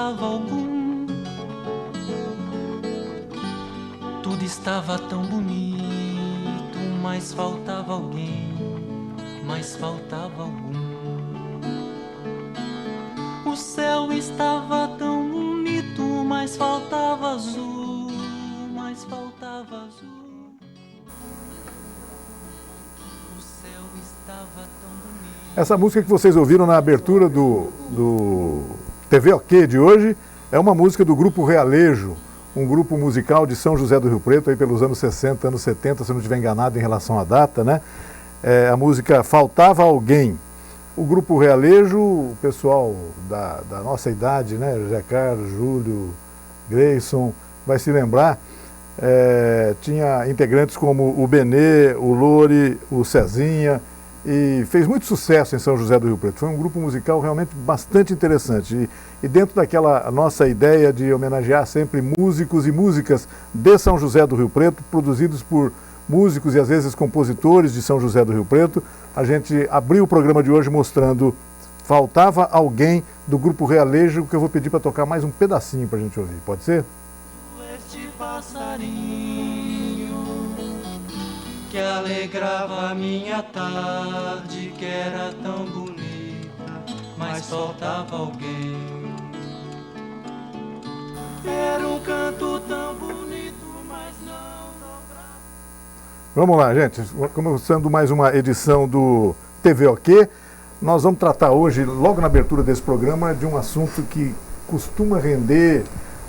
faltava algum. Tudo estava tão bonito, mas faltava alguém, mas faltava algum. O céu estava tão bonito, mas faltava azul, mas faltava azul. O céu estava tão bonito. Essa música que vocês ouviram na abertura do TV OK de hoje é uma música do Grupo Realejo, um grupo musical de São José do Rio Preto, aí pelos anos 60, anos 70, se eu não estiver enganado em relação à data, né? A música Faltava Alguém. O Grupo Realejo, o pessoal da nossa idade, né? José Carlos, Júlio, Grayson, vai se lembrar, tinha integrantes como o Benê, o Lore, o Cezinha, e fez muito sucesso em São José do Rio Preto. Foi um grupo musical realmente bastante interessante. E dentro daquela nossa ideia de homenagear sempre músicos e músicas de São José do Rio Preto, produzidos por músicos e às vezes compositores de São José do Rio Preto, a gente abriu o programa de hoje mostrando Faltava Alguém, do Grupo Realejo, que eu vou pedir para tocar mais um pedacinho para a gente ouvir. Pode ser? Este passarinho que alegrava a minha tarde, que era tão bonita, mas faltava alguém. Era um canto tão bonito, mas não dobrava. Vamos lá, gente. Começando mais uma edição do TV OK. Nós vamos tratar hoje, logo na abertura desse programa, de um assunto que costuma render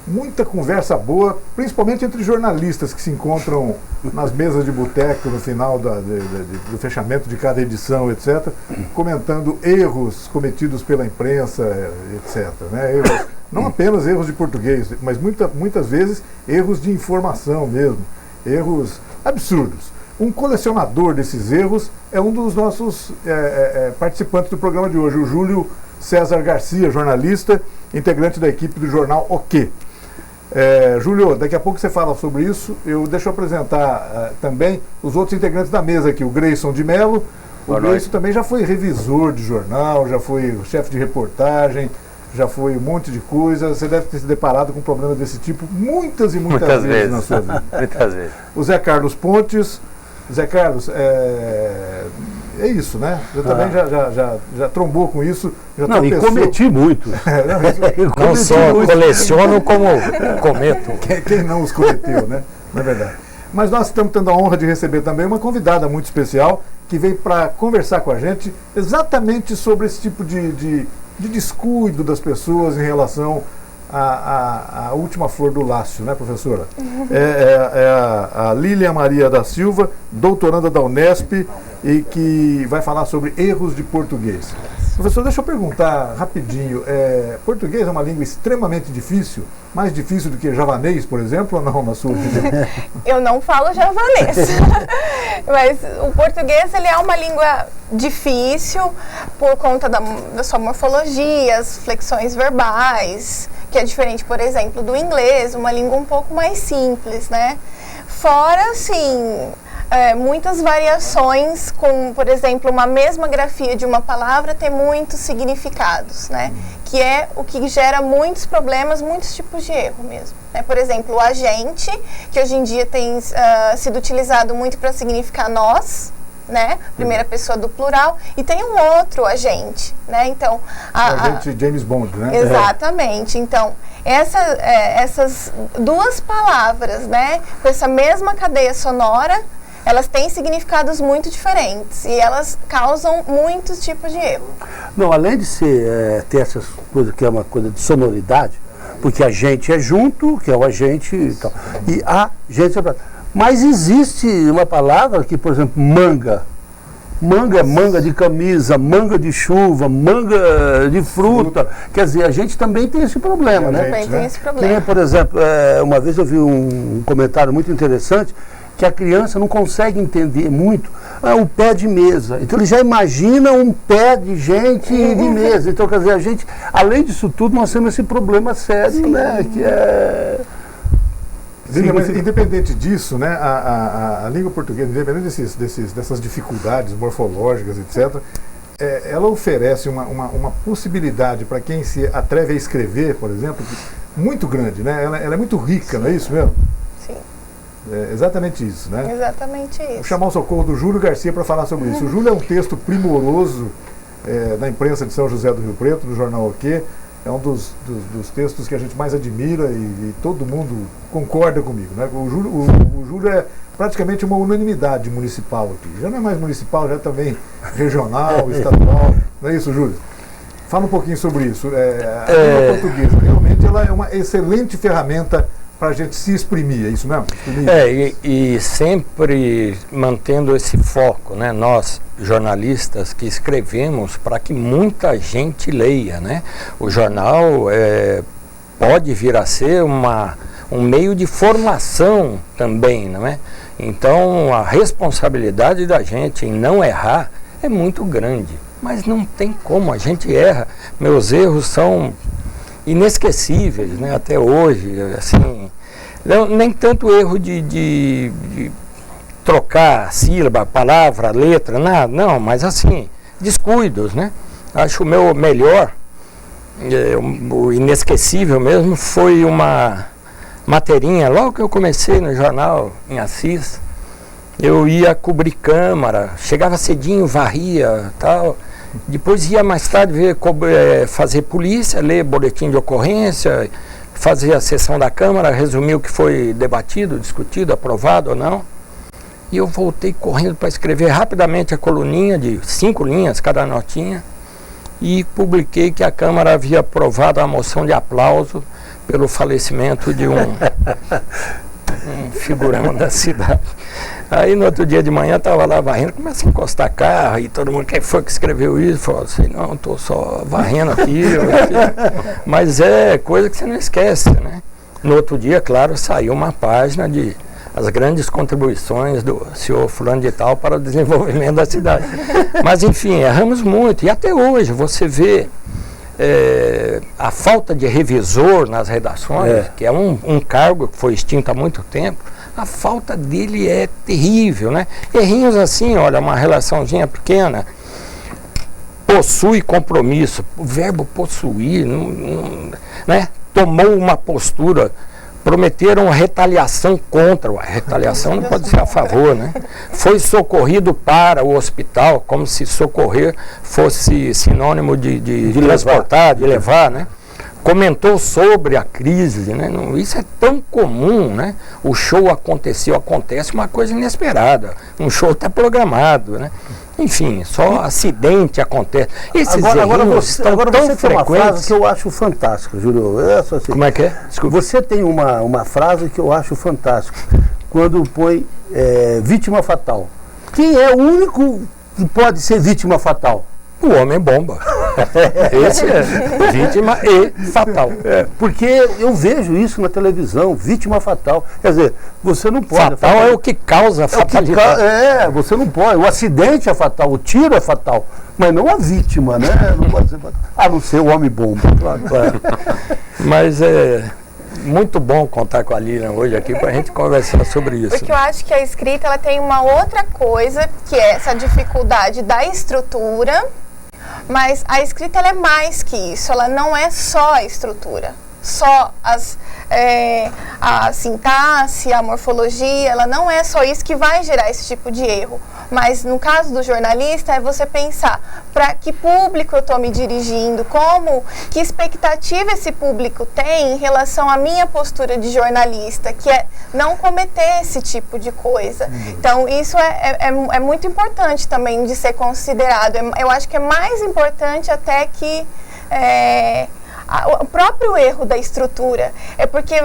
muita conversa boa, principalmente entre jornalistas que se encontram nas mesas de boteco no final do fechamento de cada edição, etc., comentando erros cometidos pela imprensa, etc., né? Erros, não apenas erros de português, mas muitas vezes erros de informação mesmo, erros absurdos. Um colecionador desses erros é um dos nossos participantes do programa de hoje, o Júlio César Garcia, jornalista, integrante da equipe do jornal OK. Júlio, daqui a pouco você fala sobre isso. Deixa eu apresentar também os outros integrantes da mesa aqui. O Grayson de Mello. O Grayson também já foi revisor de jornal, já foi chefe de reportagem, já foi um monte de coisa. Você deve ter se deparado com problemas desse tipo muitas e muitas vezes na sua vida. Muitas vezes. O Zé Carlos Pontes. Zé Carlos, é isso, né? Você também já trombou com isso. Já não, e cometi muito. Não só coleciono, como cometo. Quem não os cometeu, né? Não é verdade. Mas nós estamos tendo a honra de receber também uma convidada muito especial que veio para conversar com a gente exatamente sobre esse tipo de descuido das pessoas em relação à última flor do lácio, né, professora? A Lília Maria da Silva, doutoranda da Unesp, e que vai falar sobre erros de português. Professor, deixa eu perguntar rapidinho, português é uma língua extremamente difícil, mais difícil do que javanês, por exemplo, ou não, na sua opinião? Eu não falo javanês, mas o português ele é uma língua difícil por conta da sua morfologia, as flexões verbais, que é diferente, por exemplo, do inglês, uma língua um pouco mais simples, né? Fora, assim, muitas variações com, por exemplo, uma mesma grafia de uma palavra ter muitos significados, né? Que é o que gera muitos problemas, muitos tipos de erro mesmo, né? Por exemplo, o agente, que hoje em dia tem sido utilizado muito para significar nós, né? Primeira pessoa do plural, e tem um outro agente, né? Então, o agente James Bond, né? Exatamente. Então, essas duas palavras, né, com essa mesma cadeia sonora, elas têm significados muito diferentes e elas causam muitos tipos de erro. Não, além de ter essas coisas que é uma coisa de sonoridade, porque a gente é junto, que é o agente e tal, e a gente é... Mas existe uma palavra que, por exemplo, manga. Manga é manga de camisa, manga de chuva, manga de fruta. Quer dizer, a gente também tem esse problema, né? Também tem esse problema. Tem, por exemplo, uma vez eu vi um comentário muito interessante, que a criança não consegue entender muito o pé de mesa. Então ele já imagina um pé de gente de mesa. Então, quer dizer, a gente, além disso tudo, nós temos esse problema sério, né? Que é... Mas independente disso, né, a língua portuguesa, independente dessas dificuldades morfológicas, etc., ela oferece uma possibilidade para quem se atreve a escrever, por exemplo, muito grande, né? Ela é muito rica, não é isso mesmo? Sim. É exatamente isso, né? Exatamente isso. Vou chamar o socorro do Júlio Garcia para falar sobre isso. O Júlio é um texto primoroso da imprensa de São José do Rio Preto, do jornal O Quê? É um dos textos que a gente mais admira e todo mundo concorda comigo, né? O Júlio é praticamente uma unanimidade municipal aqui. Já não é mais municipal, já é também regional, estadual. Não é isso, Júlio? Fala um pouquinho sobre isso. A língua portuguesa, realmente, ela é uma excelente ferramenta para a gente se exprimir, é isso mesmo? E sempre mantendo esse foco, né? Nós, jornalistas, que escrevemos para que muita gente leia, né? O jornal pode vir a ser um meio de formação também, não é? Então, a responsabilidade da gente em não errar é muito grande, mas não tem como, a gente erra. Meus erros são inesquecíveis, né? Até hoje, assim, nem tanto erro de trocar sílaba, palavra, letra, nada, não, mas assim, descuidos, né? Acho o meu melhor, o inesquecível mesmo, foi uma materinha, logo que eu comecei no jornal em Assis, eu ia cobrir câmara, chegava cedinho, varria, tal, depois ia mais tarde fazer polícia, ler boletim de ocorrência, fazer a sessão da Câmara, resumir o que foi debatido, discutido, aprovado ou não. E eu voltei correndo para escrever rapidamente a coluninha de 5 linhas, cada notinha, e publiquei que a Câmara havia aprovado a moção de aplauso pelo falecimento de um figurão da cidade. Aí no outro dia de manhã estava lá varrendo, começa a encostar carro e todo mundo, quem foi que escreveu isso? Falou assim, não, estou só varrendo aqui. Mas é coisa que você não esquece, né? No outro dia, claro, saiu uma página de as grandes contribuições do senhor fulano de tal para o desenvolvimento da cidade. Mas enfim, erramos muito. E até hoje você vê a falta de revisor nas redações, que é um cargo que foi extinto há muito tempo, a falta dele é terrível, né? Errinhos assim, olha, uma relaçãozinha pequena, possui compromisso, o verbo possuir, né? Tomou uma postura, prometeram retaliação contra, a retaliação não pode ser a favor, né? Foi socorrido para o hospital, como se socorrer fosse sinônimo de transportar, de levar, né? Comentou sobre a crise, né? Isso é tão comum, né? O show acontece uma coisa inesperada, um show está programado, né? Enfim, só acidente acontece. Esses agora você tem uma frequentes. frase que eu acho fantástica, Júlio. Assim, como é que é? Desculpa. Você tem uma frase que eu acho fantástica, quando põe vítima fatal. Quem é o único que pode ser vítima fatal? O homem bomba. Esse é vítima e fatal. Porque eu vejo isso na televisão, vítima fatal. Quer dizer, você não pode... Fatal é o que causa a fatalidade. Você não pode. O acidente é fatal, o tiro é fatal, mas não a vítima, né? Não pode ser fatal. A não ser o homem bomba, claro. Mas é muito bom contar com a Lilian hoje aqui para a gente conversar sobre isso. Porque eu acho que a escrita ela tem uma outra coisa, que é essa dificuldade da estrutura. Mas a escrita ela é mais que isso, ela não é só a estrutura, só a sintaxe, a morfologia, ela não é só isso que vai gerar esse tipo de erro. Mas no caso do jornalista é você pensar para que público eu estou me dirigindo, que expectativa esse público tem em relação à minha postura de jornalista, que é não cometer esse tipo de coisa. Então isso é muito importante também de ser considerado. Eu acho que é mais importante até que o próprio erro da estrutura. É porque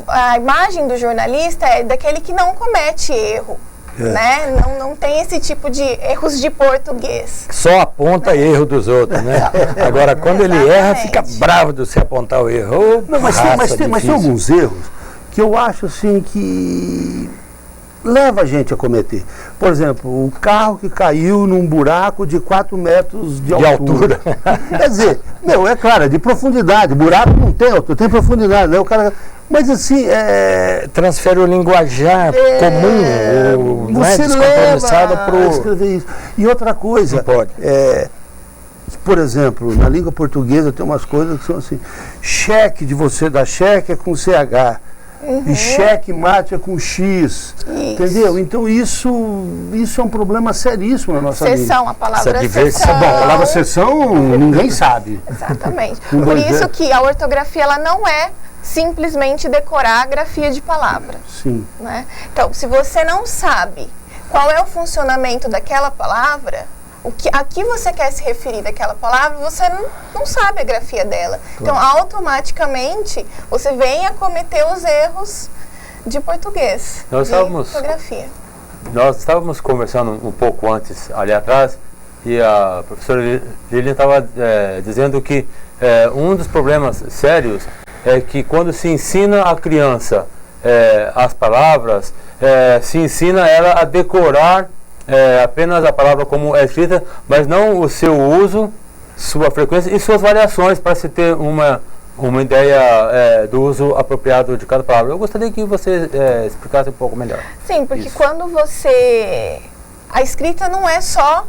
a imagem do jornalista é daquele que não comete erro. Né? Não tem esse tipo de erros de português. Só aponta erro dos outros, né? Agora, quando ele erra, fica bravo de você apontar o erro. Não, mas tem alguns erros que eu acho assim que leva a gente a cometer. Por exemplo, o carro que caiu num buraco de 4 metros de altura. Quer dizer, é claro, é de profundidade. Buraco não tem altura, tem profundidade, né? O cara... Mas assim, transfere o linguajar comum, você leva a escrever isso. E outra coisa, não pode. Por exemplo, na língua portuguesa tem umas coisas que são assim, cheque de você dar cheque é com CH. E cheque mate é com X. Entendeu? Então isso é um problema seríssimo na nossa língua. Sessão, a palavra Essa sessão. Bom, a palavra sessão ninguém sabe. Exatamente. Por isso que a ortografia ela não é simplesmente decorar a grafia de palavra. Sim. Né? Então, se você não sabe qual é o funcionamento daquela palavra, a que você quer se referir daquela palavra, você não sabe a grafia dela. Então, automaticamente, você vem a cometer os erros de português, de ortografia. Nós estávamos conversando um pouco antes, ali atrás, e a professora Lilian estava dizendo que um dos problemas sérios é que quando se ensina a criança as palavras, se ensina ela a decorar apenas a palavra como é escrita, mas não o seu uso, sua frequência e suas variações para se ter uma ideia do uso apropriado de cada palavra. Eu gostaria que você explicasse um pouco melhor. Sim, porque isso. quando você... A escrita não é só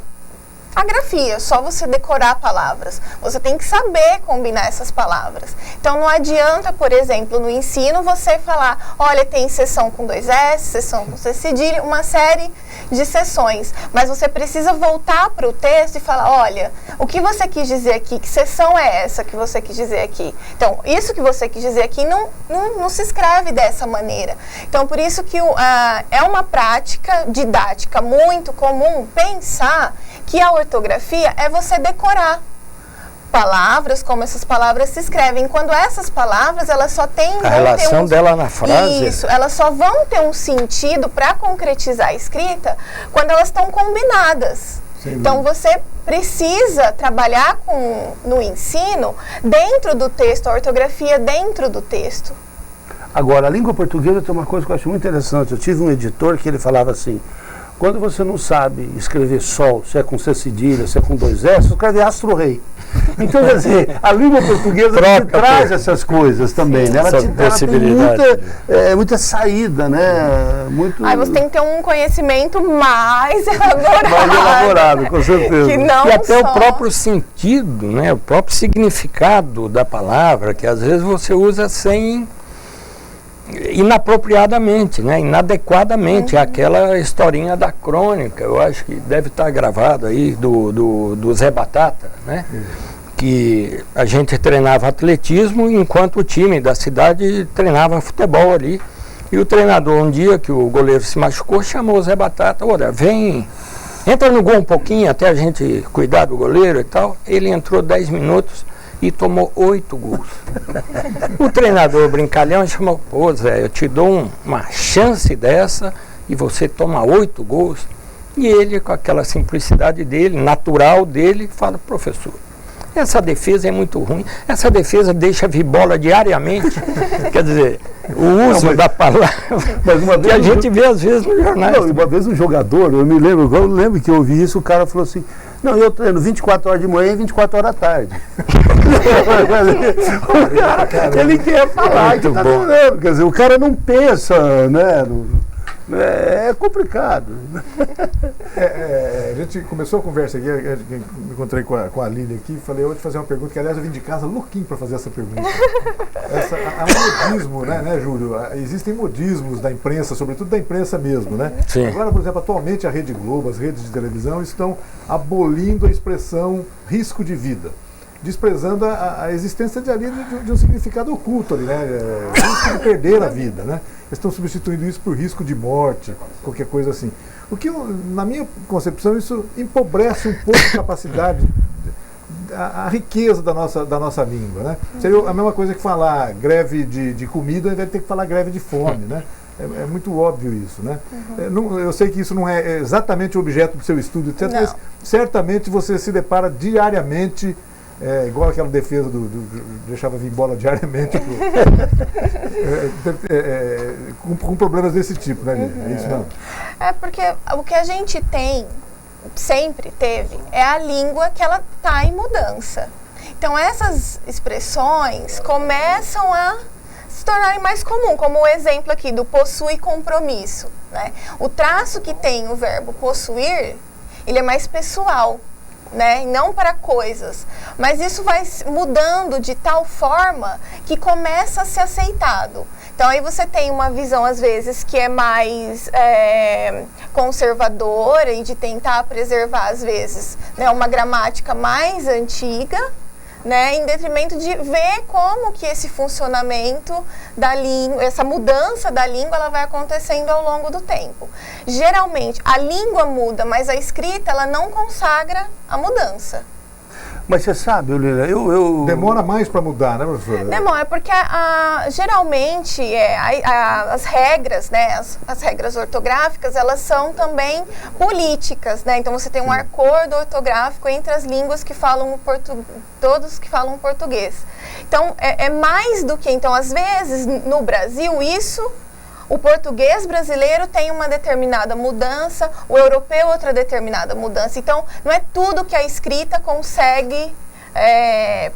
a grafia, só você decorar palavras. Você tem que saber combinar essas palavras. Então não adianta, por exemplo, no ensino você falar, olha, tem sessão com 2 S, sessão com C cedilha, uma série de sessões. Mas você precisa voltar para o texto e falar, olha, o que você quis dizer aqui? Que sessão é essa que você quis dizer aqui? Então, isso que você quis dizer aqui não se escreve dessa maneira. Então, por isso que é uma prática didática muito comum pensar que a ortografia é você decorar palavras, como essas palavras se escrevem. Quando essas palavras, elas só têm... A relação dela na frase. Isso, elas só vão ter um sentido para concretizar a escrita quando elas estão combinadas. Então, você precisa trabalhar no ensino dentro do texto, a ortografia dentro do texto. Agora, a língua portuguesa tem uma coisa que eu acho muito interessante. Eu tive um editor que ele falava assim, quando você não sabe escrever sol, se é com C cedilha, se é com 2 S, você escreve astro-rei. Então, quer dizer, a língua portuguesa te traz essas coisas também, né? Ela te dá muita saída, né? Aí você tem que ter um conhecimento mais elaborado. Mais elaborado, com certeza. E até o próprio sentido, né? O próprio significado da palavra, que às vezes você usa inapropriadamente, né? Inadequadamente. Aquela historinha da crônica, eu acho que deve estar gravado aí do Zé Batata, né? Que a gente treinava atletismo enquanto o time da cidade treinava futebol ali. E o treinador, um dia que o goleiro se machucou, chamou o Zé Batata, olha, entra no gol um pouquinho até a gente cuidar do goleiro e tal. Ele entrou 10 minutos e tomou 8 gols. O treinador brincalhão chamou, pô Zé, eu te dou uma chance dessa e você toma 8 gols. E ele, com aquela simplicidade dele, natural dele, fala, professor, essa defesa é muito ruim, essa defesa deixa vir bola diariamente. Quer dizer, o uso da palavra que a gente vê às vezes nos jornais. Uma vez um jogador, eu lembro que eu ouvi isso, o cara falou assim, não, eu treino 24 horas de manhã e 24 horas à tarde. O cara, ele quer falar que tá treinando, quer dizer, o cara não pensa, né? É complicado. A gente começou a conversa aqui, me encontrei com a Lília aqui, falei, eu vou te fazer uma pergunta, que aliás eu vim de casa louquinho para fazer essa pergunta. Há modismo, né, Júlio? Existem modismos da imprensa, sobretudo da imprensa mesmo, né? Sim. Agora, por exemplo, atualmente a Rede Globo, as redes de televisão estão abolindo a expressão risco de vida, desprezando a existência de um significado oculto ali, né? Risco de perder a vida, né? Eles estão substituindo isso por risco de morte, qualquer coisa assim. O que, na minha concepção, isso empobrece um pouco a capacidade, a riqueza da nossa língua, né? Seria a mesma coisa que falar greve de comida, deve ter que falar greve de fome, né? É muito óbvio isso, né? Eu sei que isso não é exatamente o objeto do seu estudo, etc., mas certamente você se depara diariamente, igual aquela defesa deixava vir bola diariamente, com problemas desse tipo, né? É isso não? Porque o que a gente sempre teve, é a língua que ela está em mudança. Então essas expressões começam a se tornarem mais comum, como o exemplo aqui do possui compromisso, né? O traço que tem o verbo possuir, ele é mais pessoal. né? E não para coisas. Mas isso vai mudando de tal forma que começa a ser aceitado. Então aí você tem uma visão, às vezes, que é mais conservadora e de tentar preservar, às vezes, né, uma gramática mais antiga, né, em detrimento de ver como que esse funcionamento da língua, essa mudança da língua, ela vai acontecendo ao longo do tempo. Geralmente, a língua muda, mas a escrita, ela não consagra a mudança. Mas você sabe, Lila, eu... Demora mais para mudar, né, professora? Demora, porque geralmente as regras, né, as regras ortográficas, elas são também políticas, né? Então você tem um acordo ortográfico entre as línguas que falam todos que falam português. Então é mais do que, então às vezes no Brasil o português brasileiro tem uma determinada mudança, o europeu outra determinada mudança. Então, não é tudo que a escrita consegue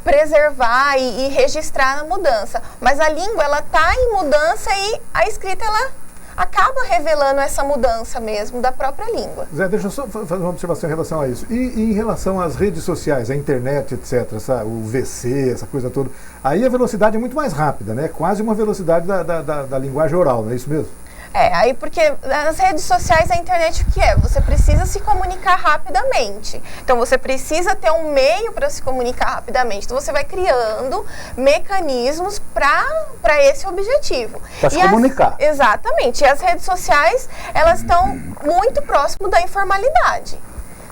preservar e registrar na mudança. Mas a língua, ela está em mudança e a escrita, ela acaba revelando essa mudança mesmo da própria língua. Zé, deixa eu só fazer uma observação em relação a isso. E em relação às redes sociais, a internet, etc., o VC, essa coisa toda, aí a velocidade é muito mais rápida, né? Quase uma velocidade da linguagem oral, não é isso mesmo? Aí porque nas redes sociais, a internet, o que é? Você precisa se comunicar rapidamente. Então, você precisa ter um meio para se comunicar rapidamente. Então, você vai criando mecanismos para esse objetivo. Para se comunicar. Exatamente. E as redes sociais, elas estão muito próximo da informalidade.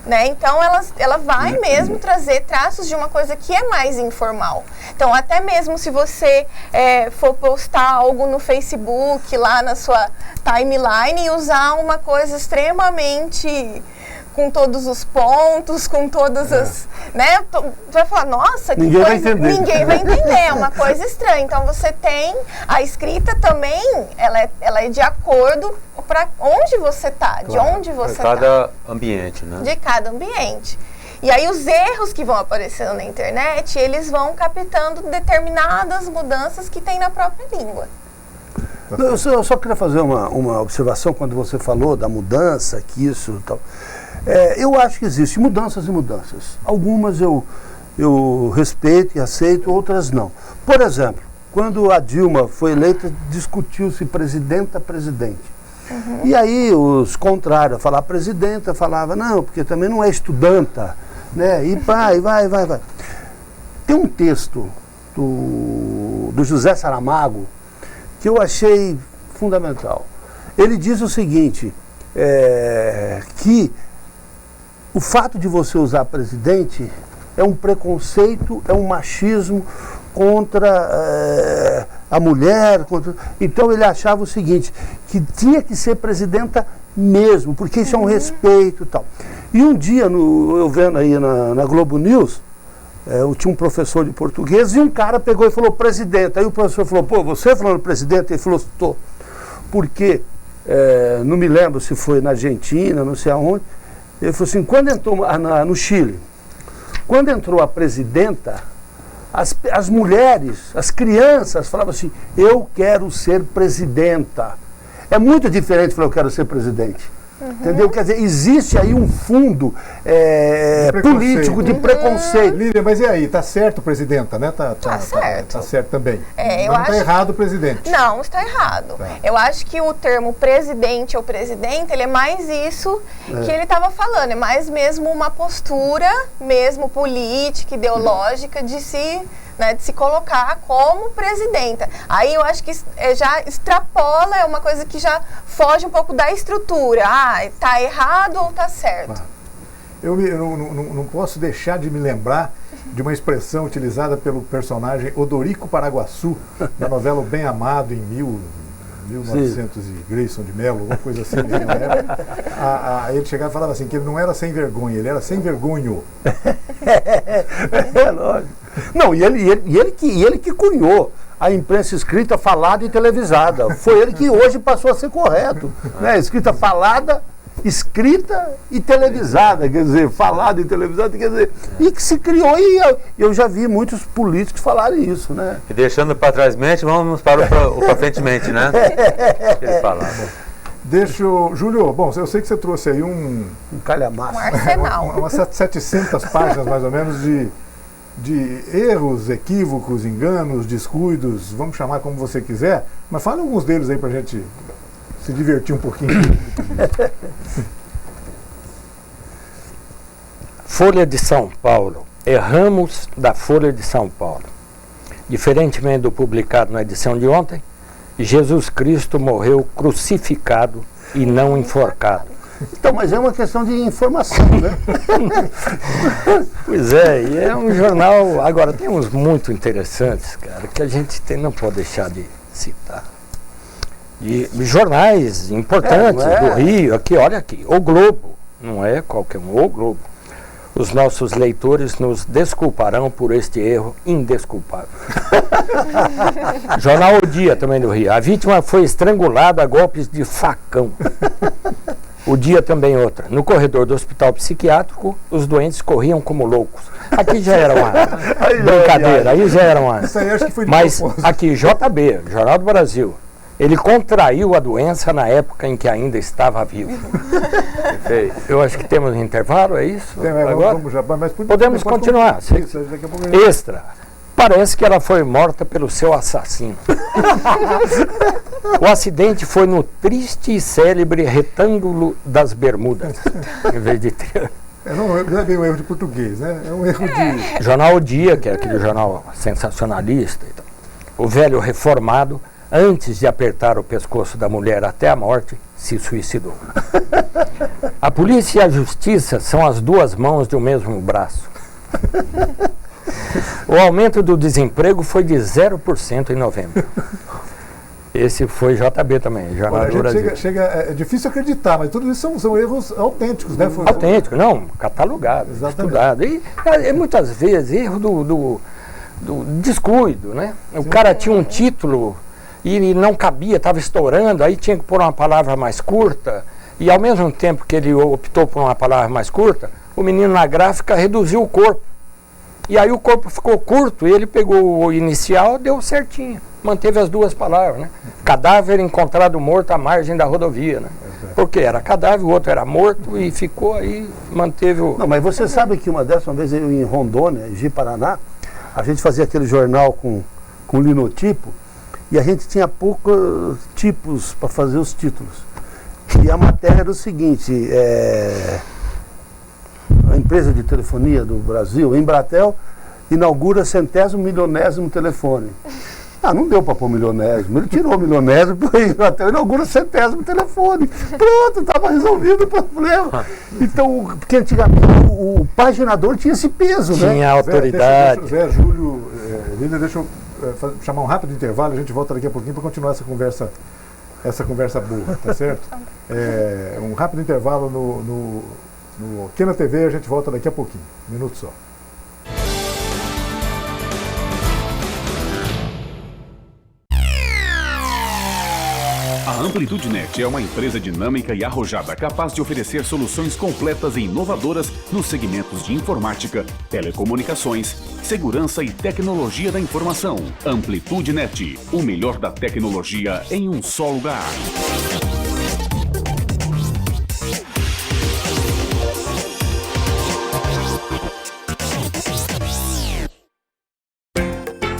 Né? Então, ela vai mesmo trazer traços de uma coisa que é mais informal. Então, até mesmo se você for postar algo no Facebook, lá na sua timeline, e usar uma coisa extremamente com todos os pontos, com todas as... Né? Tu vai falar, nossa, que ninguém coisa... vai entender. Ninguém vai entender, é uma coisa estranha. Então, você tem... A escrita também, ela é de acordo para onde você está, de onde você está. De cada ambiente, né? De cada ambiente. E aí os erros que vão aparecendo na internet, eles vão captando determinadas mudanças que tem na própria língua. Eu só queria fazer uma observação quando você falou da mudança, que isso e tal. Eu acho que existem mudanças e mudanças. Algumas eu respeito e aceito, outras não. Por exemplo, quando a Dilma foi eleita, discutiu-se presidenta-presidente. E aí os contrários a falar presidenta falavam, não, porque também não é estudanta, né? E vai. Tem um texto do José Saramago que eu achei fundamental. Ele diz o seguinte, que o fato de você usar presidente é um preconceito, é um machismo contra a mulher. Então ele achava o seguinte, que tinha que ser presidenta mesmo, porque isso é um respeito e tal. E um dia, eu vendo aí na Globo News, eu tinha um professor de português e um cara pegou e falou presidenta. Aí o professor falou, pô, você falando presidenta? Ele falou, estou. Porque, não me lembro se foi na Argentina, não sei aonde, ele falou assim, quando entrou no Chile, quando entrou a presidenta, as mulheres, as crianças falavam assim, eu quero ser presidenta. É muito diferente de falar, eu quero ser presidente. Entendeu? Quer dizer, existe aí um fundo político de preconceito. Lília, mas e aí? Tá certo, presidenta, né? Tá certo. Tá certo também. Mas não está errado o presidente. Não, está errado. Tá. Eu acho que o termo presidente ou presidente, ele é mais isso que ele estava falando. É mais mesmo uma postura, mesmo política, ideológica, de se colocar como presidenta. Aí eu acho que já extrapola, é uma coisa que já foge um pouco da estrutura. Tá errado ou tá certo? Eu não posso deixar de me lembrar de uma expressão utilizada pelo personagem Odorico Paraguaçu, na novela O Bem Amado, em 1900 e Grayson de Mello, alguma coisa assim. Ele chegava e falava assim, que ele não era sem vergonha, ele era sem vergonho. Lógico. Não, e ele que cunhou a imprensa escrita, falada e televisada. Foi ele que hoje passou a ser correto. Né? Escrita, falada, escrita e televisada. Quer dizer, falada e televisada, quer dizer, e que se criou, e eu já vi muitos políticos falarem isso, né? E deixando para trás mente, vamos para o para frente mente, né? Ele falava. Júlio, bom, eu sei que você trouxe aí um calhamaço. arsenal. umas 700 páginas, mais ou menos, de erros, equívocos, enganos, descuidos, vamos chamar como você quiser, mas fala alguns deles aí pra gente se divertir um pouquinho. Folha de São Paulo. Erramos da Folha de São Paulo. Diferentemente do publicado na edição de ontem, Jesus Cristo morreu crucificado e não enforcado. Então, mas é uma questão de informação, né? Pois é, e é um jornal. Agora, tem uns muito interessantes, cara, que a gente não pode deixar de citar. De jornais importantes do Rio, aqui, olha aqui, O Globo, não é qualquer um, O Globo. Os nossos leitores nos desculparão por este erro indesculpável. Jornal O Dia, também do Rio. A vítima foi estrangulada a golpes de facão. O Dia também outra. No corredor do hospital psiquiátrico, os doentes corriam como loucos. Aqui já era uma brincadeira, aí já era uma... Isso aí acho que foi de Mas propósito. aqui, JB, Jornal do Brasil, ele contraiu a doença na época em que ainda estava vivo. Perfeito. Eu acho que temos um intervalo, é isso? Agora? Vamos já, mas Podemos continuar. Isso, daqui a pouco Extra. Parece que ela foi morta pelo seu assassino. O acidente foi no triste e célebre Retângulo das Bermudas, em vez de triângulo. não é bem um erro de português, né? É um erro de... Jornal O Dia, que é aquele jornal sensacionalista. E tal. O velho reformado, antes de apertar o pescoço da mulher até a morte, se suicidou. A polícia e a justiça são as duas mãos de um mesmo braço. O aumento do desemprego foi de 0% em novembro. Esse foi JB também, Jornal do Brasil. É difícil acreditar, mas tudo isso são erros autênticos, né? Autêntico, não, catalogado, estudado. E muitas vezes erro do descuido, né? O cara tinha um título e não cabia, estava estourando, aí tinha que pôr uma palavra mais curta, e ao mesmo tempo que ele optou por uma palavra mais curta, o menino na gráfica reduziu o corpo. E aí o corpo ficou curto e ele pegou o inicial, deu certinho, manteve as duas palavras, né? Cadáver encontrado morto à margem da rodovia, né? Porque era cadáver, o outro era morto e ficou aí, manteve o... Não, mas você sabe que uma vez eu em Rondônia, em Ji-Paraná, a gente fazia aquele jornal com linotipo, e a gente tinha poucos tipos para fazer os títulos. E a matéria era o seguinte, a empresa de telefonia do Brasil, Embratel, inaugura 100º milionésimo telefone. Não deu para pôr milionésimo, ele tirou o milionésimo, Embratel inaugura 100º telefone. Pronto, estava resolvido o problema. Então, porque antigamente o paginador tinha esse peso, né? Tinha autoridade. Zé, Júlio, Lília, deixa eu chamar um rápido intervalo, a gente volta daqui a pouquinho para continuar essa conversa boa, tá certo? Um rápido intervalo no Aqui na TV, a gente volta daqui a pouquinho, um minuto só. A AmplitudeNet é uma empresa dinâmica e arrojada capaz de oferecer soluções completas e inovadoras nos segmentos de informática, telecomunicações, segurança e tecnologia da informação. AmplitudeNet, o melhor da tecnologia em um só lugar.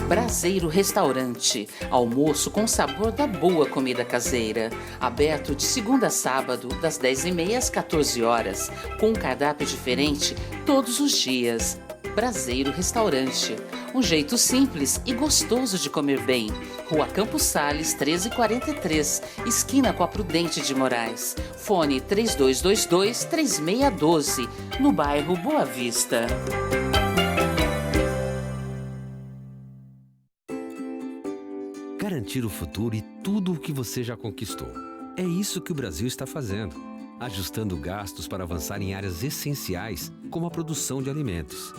Braseiro Restaurante, almoço com sabor da boa comida caseira, aberto de segunda a sábado, das 10h30 às 14 horas, com um cardápio diferente todos os dias. Braseiro Restaurante, um jeito simples e gostoso de comer bem. Rua Campos Sales, 1343, esquina com a Prudente de Moraes. Fone 3222-3612, no bairro Boa Vista. Garantir o futuro e tudo o que você já conquistou. É isso que o Brasil está fazendo, ajustando gastos para avançar em áreas essenciais, como a produção de alimentos.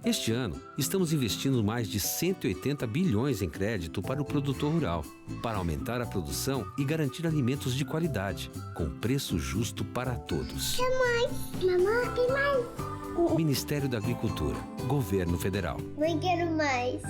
Este ano, estamos investindo mais de 180 bilhões em crédito para o produtor rural, para aumentar a produção e garantir alimentos de qualidade, com preço justo para todos. Quer mais? Mamãe, quer mais? Ministério da Agricultura, Governo Federal. Mãe, quero mais.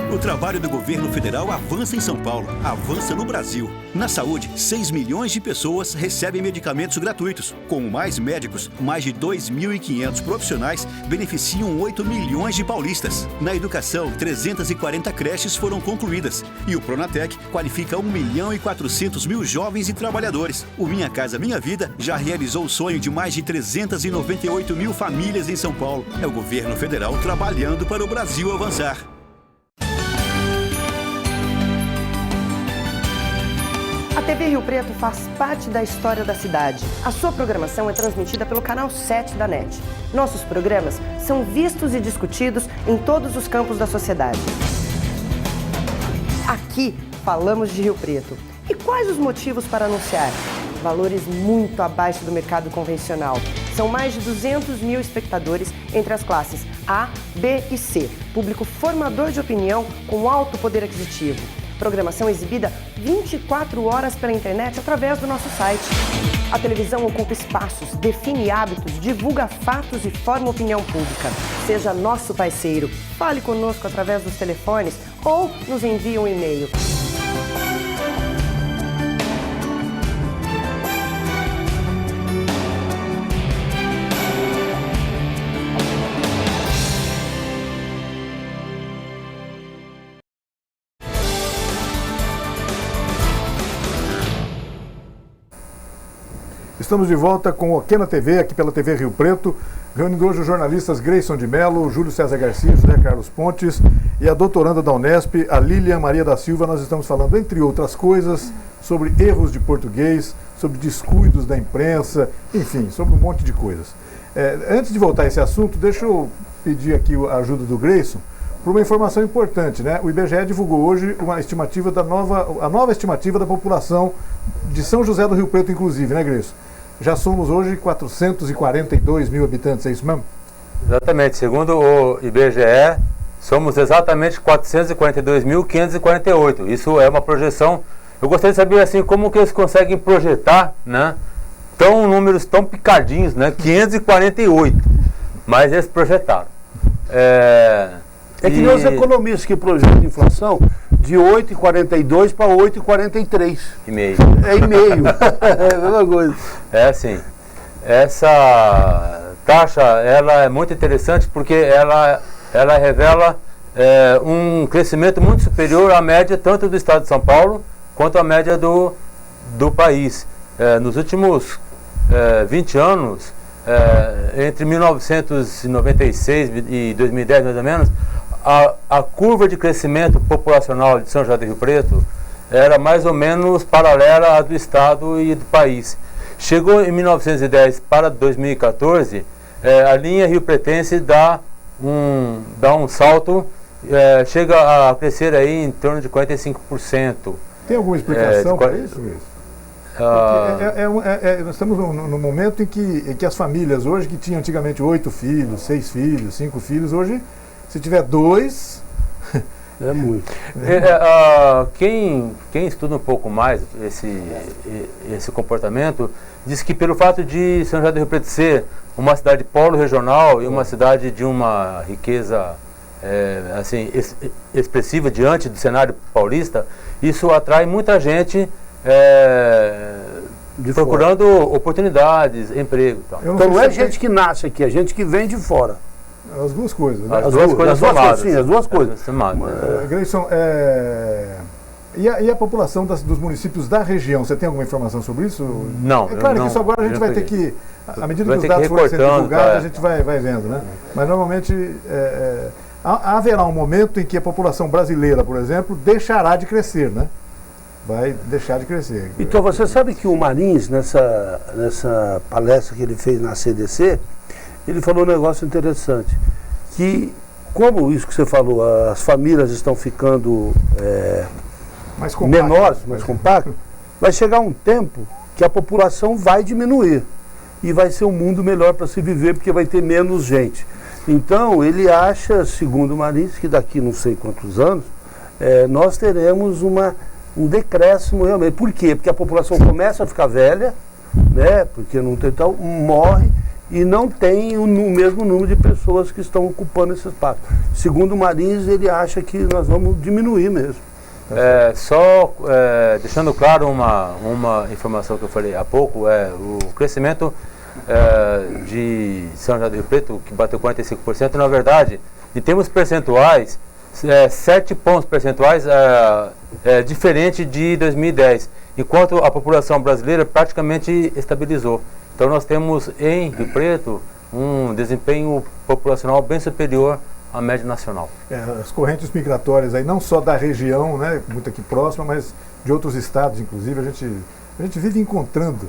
O trabalho do governo federal avança em São Paulo, avança no Brasil. Na saúde, 6 milhões de pessoas recebem medicamentos gratuitos. Com mais médicos, mais de 2.500 profissionais beneficiam 8 milhões de paulistas. Na educação, 340 creches foram concluídas. E o Pronatec qualifica 1.400.000 jovens e trabalhadores. O Minha Casa Minha Vida já realizou o sonho de mais de 398 mil famílias em São Paulo. É o governo federal trabalhando para o Brasil avançar. A TV Rio Preto faz parte da história da cidade. A sua programação é transmitida pelo canal 7 da NET. Nossos programas são vistos e discutidos em todos os campos da sociedade. Aqui falamos de Rio Preto. E quais os motivos para anunciar? Valores muito abaixo do mercado convencional. São mais de 200 mil espectadores entre as classes A, B e C. Público formador de opinião com alto poder aquisitivo. Programação exibida 24 horas pela internet através do nosso site. A televisão ocupa espaços, define hábitos, divulga fatos e forma opinião pública. Seja nosso parceiro. Fale conosco através dos telefones ou nos envie um e-mail. Estamos de volta com o OK na TV, aqui pela TV Rio Preto, reunindo hoje os jornalistas Grayson de Mello, Júlio César Garcia, José Carlos Pontes e a doutoranda da Unesp, a Lília Maria da Silva. Nós estamos falando, entre outras coisas, sobre erros de português, sobre descuidos da imprensa, enfim, sobre um monte de coisas. Antes de voltar a esse assunto, deixa eu pedir aqui a ajuda do Grayson por uma informação importante, né? O IBGE divulgou hoje uma estimativa a nova estimativa da população de São José do Rio Preto, inclusive, né, Grayson? Já somos hoje 442 mil habitantes, é isso mesmo? Exatamente. Segundo o IBGE, somos exatamente 442.548. Isso é uma projeção. Eu gostaria de saber assim, como que eles conseguem projetar, né, números tão picadinhos, né, 548. Mas eles projetaram. É que nem os economistas que projetam inflação de 8,42 para 8,43. E meio. É e meio. É a mesma coisa. É assim, essa taxa ela é muito interessante porque ela revela um crescimento muito superior à média tanto do estado de São Paulo quanto à média do país. Nos últimos 20 anos, entre 1996 e 2010 mais ou menos, a curva de crescimento populacional de São José do Rio Preto era mais ou menos paralela à do estado e do país. Chegou em 1910 para 2014, a linha rio-pretense dá um salto, chega a crescer aí em torno de 45%. Tem alguma explicação para isso? Nós estamos no momento em que as famílias hoje, que tinham antigamente 8 filhos, 6 filhos, 5 filhos, hoje, se tiver 2... É muito. Quem estuda um pouco mais esse comportamento, diz que pelo fato de São José do Rio Preto ser uma cidade polo regional e uma cidade de uma riqueza assim, expressiva diante do cenário paulista, isso atrai muita gente procurando oportunidades, emprego. Então não é gente que nasce aqui, é gente que vem de fora. As duas coisas, né? As duas coisas somadas. Sim, as duas coisas. Grayson, e a população dos municípios da região, você tem alguma informação sobre isso? Não. É claro que isso agora a gente vai ter que, à medida que os dados forem sendo divulgados, a gente vai vendo, né? Mas normalmente haverá um momento em que a população brasileira, por exemplo, deixará de crescer, né? Vai deixar de crescer. Então, você sabe que o Marins, nessa palestra que ele fez na CDC, ele falou um negócio interessante, que como isso que você falou, as famílias estão ficando menores, mais compactas, vai chegar um tempo que a população vai diminuir e vai ser um mundo melhor para se viver, porque vai ter menos gente. Então, ele acha, segundo o Marins, que daqui não sei quantos anos, nós teremos um decréscimo realmente. Por quê? Porque a população começa a ficar velha, né? Porque não tem tal, morre, e não tem o mesmo número de pessoas que estão ocupando esse espaço. Segundo o Marins, ele acha que nós vamos diminuir mesmo. Deixando claro uma informação que eu falei há pouco, o crescimento de São José do Rio Preto, que bateu 45%, na verdade, em termos percentuais, 7 pontos percentuais diferente de 2010, enquanto a população brasileira praticamente estabilizou. Então nós temos em Rio Preto um desempenho populacional bem superior à média nacional. As correntes migratórias aí, não só da região, né, muito aqui próxima, mas de outros estados, inclusive, a gente vive encontrando,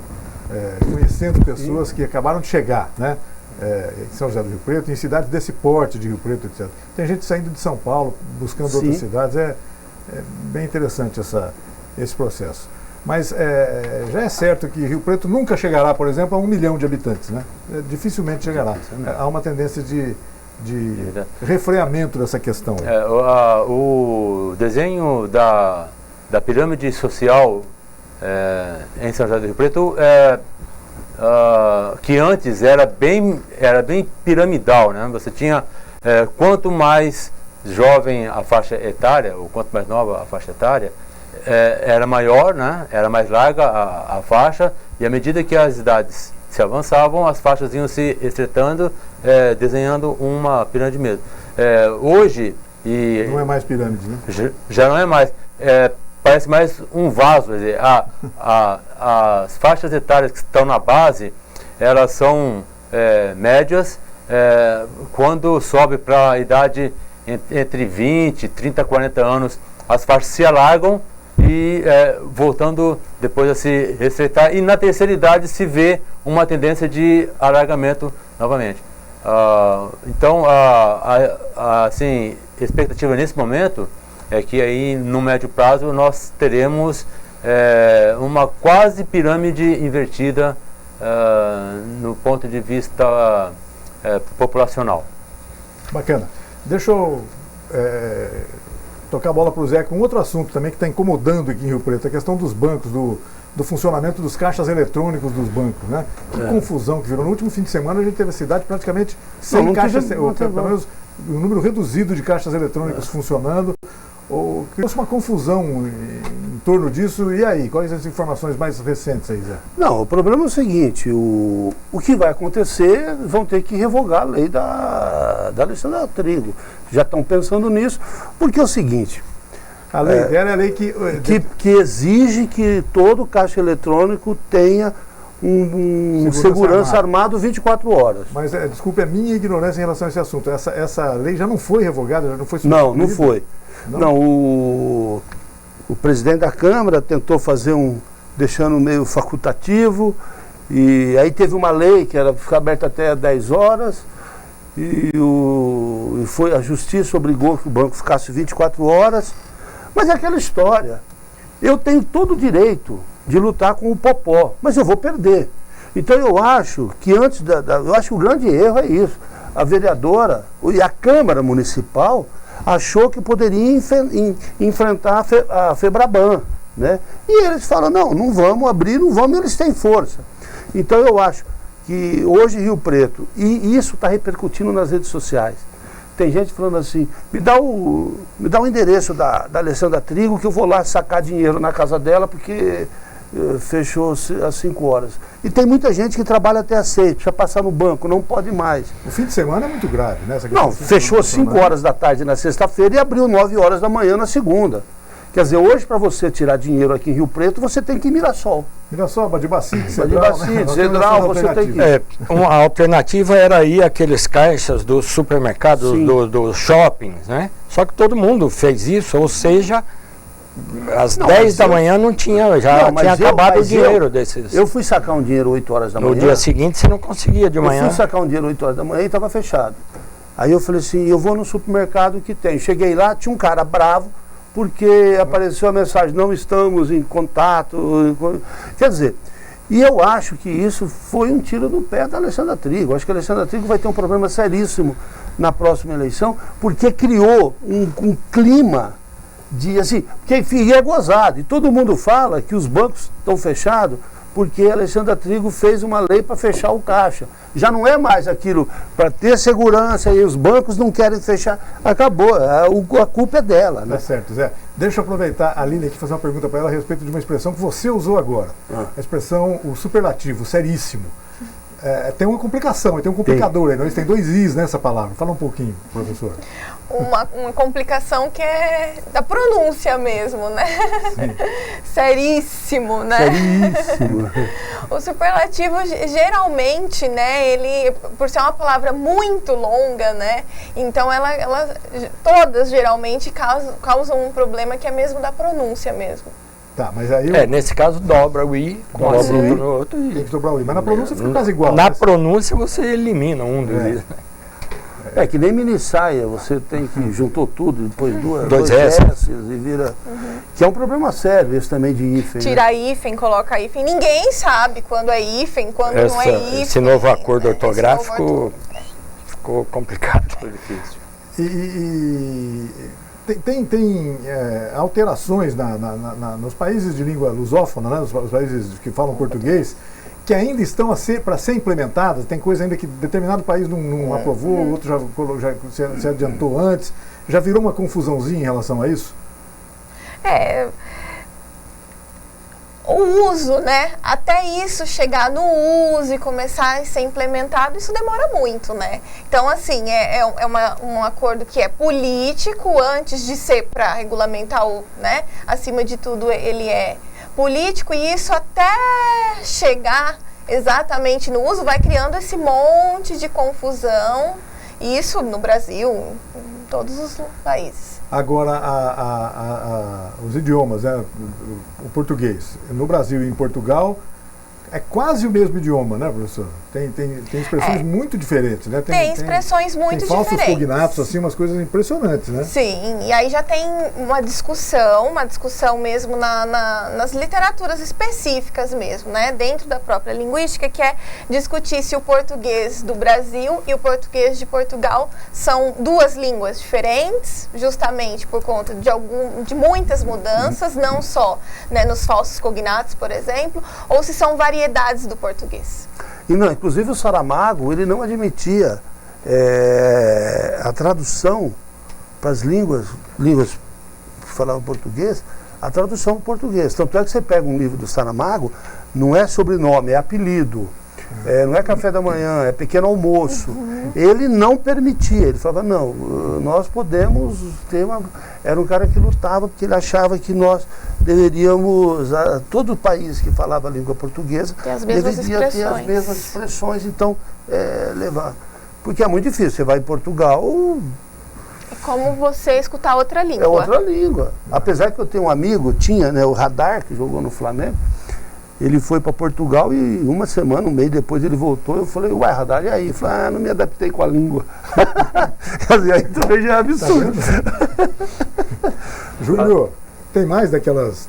conhecendo pessoas que acabaram de chegar, né, em São José do Rio Preto, em cidades desse porte de Rio Preto, etc. Tem gente saindo de São Paulo, buscando outras cidades. É bem interessante esse processo. Mas já é certo que Rio Preto nunca chegará, por exemplo, a 1 milhão de habitantes, né? Dificilmente chegará. Há uma tendência de refreamento dessa questão. O desenho da pirâmide social em São José do Rio Preto, que antes era bem piramidal, né? Você tinha, quanto mais jovem a faixa etária, ou quanto mais nova a faixa etária, era maior, né? Era mais larga a faixa, e à medida que as idades se avançavam, as faixas iam se estreitando, desenhando uma pirâmide mesmo. Hoje... não é mais pirâmide, né? Já não é mais. Parece mais um vaso. Quer dizer, as faixas etárias que estão na base, elas são médias. Quando sobe para a idade entre 20, 30, 40 anos, as faixas se alargam e voltando depois a se restreitar, e na terceira idade se vê uma tendência de alargamento novamente. Então, assim, a expectativa nesse momento é que aí no médio prazo nós teremos uma quase pirâmide invertida no ponto de vista populacional. Bacana. Deixa eu tocar a bola para o Zé com outro assunto também que está incomodando aqui em Rio Preto, a questão dos bancos, do funcionamento dos caixas eletrônicos dos bancos, né? Que confusão que virou. No último fim de semana a gente teve a cidade praticamente sem caixas, pelo menos um número reduzido de caixas eletrônicos funcionando. Criou-se uma confusão em torno disso. E aí, quais as informações mais recentes aí, Zé? Não, o problema é o seguinte, o que vai acontecer, vão ter que revogar a lei da Alessandra Trigo. Já estão pensando nisso, porque é o seguinte... A lei dela é a lei que exige que todo caixa eletrônico tenha um segurança armado 24 horas. Mas, desculpe, a minha ignorância em relação a esse assunto. Essa lei já não foi revogada, já não foi substituída? Não foi. Não, o presidente da Câmara tentou fazer deixando meio facultativo, e aí teve uma lei que era ficar aberta até 10 horas, e a justiça obrigou que o banco ficasse 24 horas, mas é aquela história. Eu tenho todo o direito de lutar com o Popó, mas eu vou perder. Então eu acho que eu acho que o grande erro é isso. A vereadora e a Câmara Municipal achou que poderia enfrentar a Febraban, né? E eles falam, não vamos abrir, não vamos, eles têm força. Então eu acho que hoje Rio Preto, e isso está repercutindo nas redes sociais, tem gente falando assim, me dá o endereço da Alessandra Trigo que eu vou lá sacar dinheiro na casa dela porque fechou às 5 horas. E tem muita gente que trabalha até às 6, precisa passar no banco, não pode mais. O fim de semana é muito grave, né? Não, fechou às 5 horas da tarde na sexta-feira e abriu 9 horas da manhã na segunda. Quer dizer, hoje para você tirar dinheiro aqui em Rio Preto, você tem que ir em Mirassol. Mirassol, Badibacite, Cedral, você tem que ir. Uma alternativa era ir àqueles caixas dos supermercados, dos shoppings, né? Só que todo mundo fez isso, ou seja, às 10 da manhã não tinha, já tinha acabado o dinheiro desses. Eu fui sacar um dinheiro 8 horas da manhã. No dia seguinte você não conseguia de manhã. Eu fui sacar um dinheiro 8 horas da manhã e estava fechado. Aí eu falei assim, eu vou no supermercado que tem. Cheguei lá, tinha um cara bravo, porque apareceu a mensagem, não estamos em contato. Quer dizer, e eu acho que isso foi um tiro no pé da Alessandra Trigo. Acho que a Alessandra Trigo vai ter um problema seríssimo na próxima eleição, porque criou um clima de, assim, que é gozado. E todo mundo fala que os bancos estão fechados porque a Alexandra Trigo fez uma lei para fechar o caixa. Já não é mais aquilo para ter segurança e os bancos não querem fechar. Acabou, a culpa é dela. Né? Tá certo, Zé. Deixa eu aproveitar a Lília aqui e fazer uma pergunta para ela a respeito de uma expressão que você usou agora. A expressão, o superlativo, seríssimo. Tem uma complicação, tem um complicador aí, nós tem 2 Is nessa palavra. Fala um pouquinho, professor. Uma complicação que é da pronúncia mesmo, né? Seríssimo, né? Seríssimo. O superlativo, geralmente, né, ele, por ser uma palavra muito longa, né, então todas geralmente causam um problema que é mesmo da pronúncia mesmo. Tá, mas aí nesse caso dobra o I, dobra no outro I. Tem que dobrar o I, mas na pronúncia fica quase igual. Na pronúncia você elimina um dos I. É que nem mini saia, você tem que juntou tudo, depois dois S e vira. Que é um problema sério esse também de hífen. Tira hífen, coloca hífen. Ninguém sabe quando é hífen, quando não é hífen. Esse novo acordo ortográfico ficou complicado. Foi difícil. Tem alterações nos países de língua lusófona, né, nos países que falam português, que ainda estão para ser implementadas. Tem coisa ainda que determinado país não aprovou, outro já se adiantou antes. Já virou uma confusãozinha em relação a isso? O uso, né? Até isso chegar no uso e começar a ser implementado, isso demora muito, né? Então, assim, um acordo que é político, antes de ser para regulamentar né? Acima de tudo, ele é político, e isso até chegar exatamente no uso vai criando esse monte de confusão, e isso no Brasil, em todos os países. Agora, os idiomas, né? O português, no Brasil e em Portugal, é quase o mesmo idioma, né, professor? Tem expressões muito diferentes, né? Tem expressões muito diferentes. Falsos cognatos, assim, umas coisas impressionantes, né? Sim, e aí já tem uma discussão mesmo nas literaturas específicas mesmo, né? Dentro da própria linguística, que é discutir se o português do Brasil e o português de Portugal são 2 línguas diferentes, justamente por conta de muitas mudanças, não só, né, nos falsos cognatos, por exemplo, ou se são variedades do português. E não, inclusive o Saramago, ele não admitia a tradução para as línguas que falavam português, a tradução para o português. Tanto é que você pega um livro do Saramago, não é sobrenome, é apelido, não é café da manhã, é pequeno almoço. Ele não permitia, ele falava, não, nós podemos ter uma... Era um cara que lutava porque ele achava que nós deveríamos, todo país que falava a língua portuguesa deveria ter as mesmas expressões, então levar. Porque é muito difícil, você vai em Portugal... É como você escutar outra língua. É outra língua. Apesar que eu tenho um amigo, né, o Radar, que jogou no Flamengo, ele foi para Portugal e uma semana, um mês depois ele voltou. Eu falei, ué, Radar, e aí? Ele falou, não me adaptei com a língua. Aí também já é absurdo. Júlio, tem mais daquelas